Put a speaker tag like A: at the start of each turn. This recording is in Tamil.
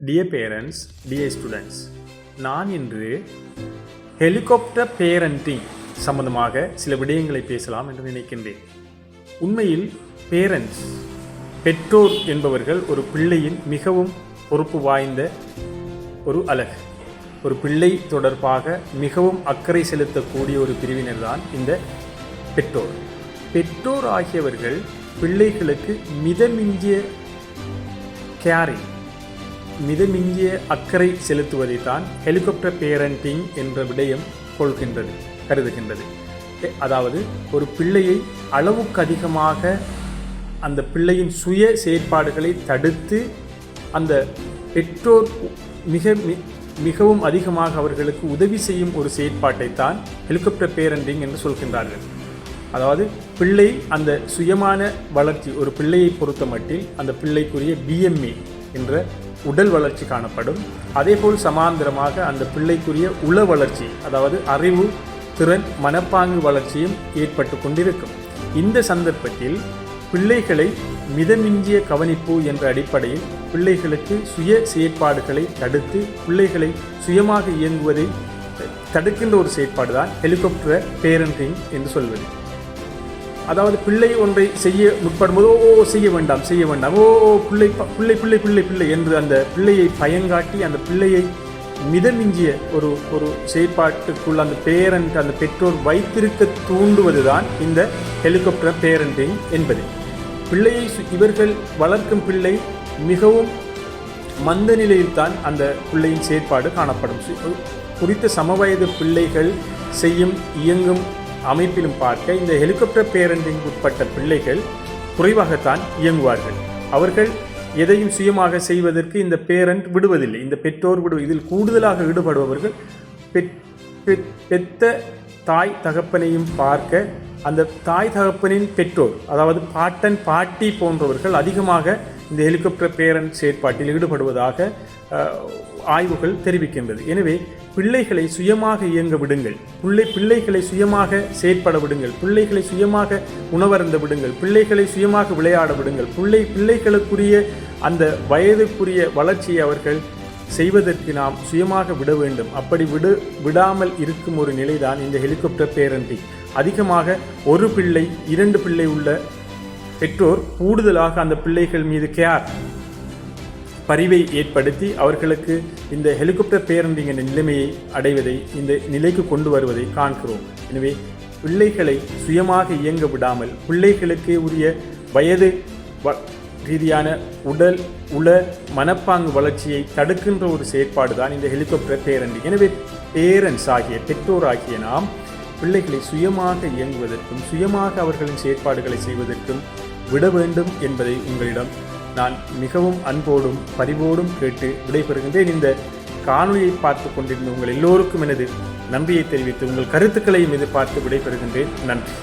A: Dear parents, dear students, நான் இன்று ஹெலிகாப்டர் பேரண்டிங் சம்பந்தமாக சில விடயங்களை பேசலாம் என்று நினைக்கின்றேன். உண்மையில் பேரண்ட்ஸ், பெற்றோர் என்பவர்கள் ஒரு பிள்ளையின் மிகவும் பொறுப்பு வாய்ந்த ஒரு அலகு. ஒரு பிள்ளை தொடர்பாக மிகவும் அக்கறை செலுத்தக்கூடிய ஒரு பிரிவினர் தான் இந்த பெற்றோர். பெற்றோர் ஆகியவர்கள் பிள்ளைகளுக்கு மிதமிஞ்சிய கேரிங், மிதமிஞ்சிய அக்கறை செலுத்துவதை தான் ஹெலிகாப்டர் பேரண்டிங் என்ற விடயம் கருதுகின்றது. அதாவது ஒரு பிள்ளையை அளவுக்கு அதிகமாக அந்த பிள்ளையின் சுய செயற்பாடுகளை தடுத்து அந்த பெற்றோர் மிகவும் அதிகமாக அவர்களுக்கு உதவி செய்யும் ஒரு செயற்பாட்டை தான் ஹெலிகாப்டர் பேரண்டிங் என்று சொல்கின்றார்கள். அதாவது பிள்ளை அந்த சுயமான வளர்ச்சி, ஒரு பிள்ளையை பொறுத்த மட்டில் அந்த பிள்ளைக்குரிய BMA என்ற உடல் வளர்ச்சி காணப்படும். அதேபோல் சமாந்தரமாக அந்த பிள்ளைக்குரிய உள வளர்ச்சி, அதாவது அறிவு, திறன், மனப்பாங்கு வளர்ச்சியும் ஏற்பட்டு கொண்டிருக்கும். இந்த சந்தர்ப்பத்தில் பிள்ளைகளை மிதமிஞ்சிய கவனிப்பு என்ற அடிப்படையில் பிள்ளைகளுக்கு சுய செயற்பாடுகளை தடுத்து பிள்ளைகளை சுயமாக இயங்குவதை தடுக்கின்ற ஒரு செயற்பாடு தான் ஹெலிகாப்டர் பேரண்டிங் என்று சொல்வது. அதாவது பிள்ளை ஒன்றை செய்ய முற்படும்போது செய்ய வேண்டாம், பிள்ளை பிள்ளை பிள்ளை பிள்ளை பிள்ளை என்று அந்த பிள்ளையை பயங்காட்டி அந்த பிள்ளையை மிதமிஞ்சிய ஒரு செயற்பாட்டுக்குள் அந்த பேரண்ட், அந்த பெற்றோர் வைத்திருக்க தூண்டுவதுதான் இந்த ஹெலிகாப்டர் பேரண்டிங் என்பது. பிள்ளையை இவர்கள் வளர்க்கும் பிள்ளை மிகவும் மந்த நிலையில்தான் அந்த பிள்ளையின் செயற்பாடு காணப்படும். குறித்த சமவயது பிள்ளைகள் செய்யும் இயங்கும் அமைப்பிலும் பார்க்க இந்த ஹெலிகாப்டர் பேரண்டிங் உட்பட்ட பிள்ளைகள் குறைவாகத்தான் இயங்குவார்கள். அவர்கள் எதையும் சுயமாக செய்வதற்கு இந்த பேரண்ட் விடுவதில்லை, இந்த பெற்றோர் இதில் கூடுதலாக ஈடுபடுபவர்கள் பெத்த தாய் தகப்பனையும் பார்க்க அந்த தாய் தகப்பனின் பெற்றோர், அதாவது பாட்டன் பாட்டி போன்றவர்கள் அதிகமாக இந்த ஹெலிகாப்டர் பேரண்ட் செயற்பாட்டில் ஈடுபடுவதாக ஆய்வுகள் தெரிவிக்கின்றது. எனவே பிள்ளைகளை சுயமாக இயங்க விடுங்கள், பிள்ளைகளை சுயமாக செயற்பட விடுங்கள், பிள்ளைகளை சுயமாக உணவருந்த விடுங்கள், பிள்ளைகளை சுயமாக விளையாட விடுங்கள். பிள்ளைகளுக்குரிய அந்த வயதுக்குரிய வளர்ச்சியை அவர்கள் செய்வதற்கு நாம் சுயமாக விட வேண்டும். அப்படி விடாமல் இருக்கும் ஒரு நிலைதான் இந்த ஹெலிகாப்டர் பேரண்டிங். அதிகமாக ஒரு பிள்ளை 2 பிள்ளை உள்ள பெற்றோர் கூடுதலாக அந்த பிள்ளைகள் மீது பரிவை ஏற்படுத்தி அவர்களுக்கு இந்த ஹெலிகாப்டர் பேரண்டிங் என்ற நிலைமையை அடைவதை, இந்த நிலைக்கு கொண்டு வருவதை காண்கிறோம். எனவே பிள்ளைகளை சுயமாக இயங்க விடாமல் பிள்ளைகளுக்கு உரிய வயது ரீதியான உடல் உள மனப்பாங்கு வளர்ச்சியை தடுக்கின்ற ஒரு செயற்பாடு தான் இந்த ஹெலிகாப்டர் பேரண்டிங். எனவே பேரண்ட்ஸ் ஆகிய பெற்றோர் ஆகிய நாம் பிள்ளைகளை சுயமாக இயங்குவதற்கும் சுயமாக அவர்களின் செயற்பாடுகளை செய்வதற்கும் விட வேண்டும் என்பதை உங்களிடம் நான் மிகவும் அன்போடும் பரிவோடும் கேட்டு விடைபெறுகின்றேன். இந்த காணொலியை பார்த்து கொண்டிருந்த உங்கள் எல்லோருக்கும் எனது நன்றியை தெரிவித்து உங்கள் கருத்துக்களையும் எதிர்பார்த்து விடைபெறுகின்றேன். நன்றி.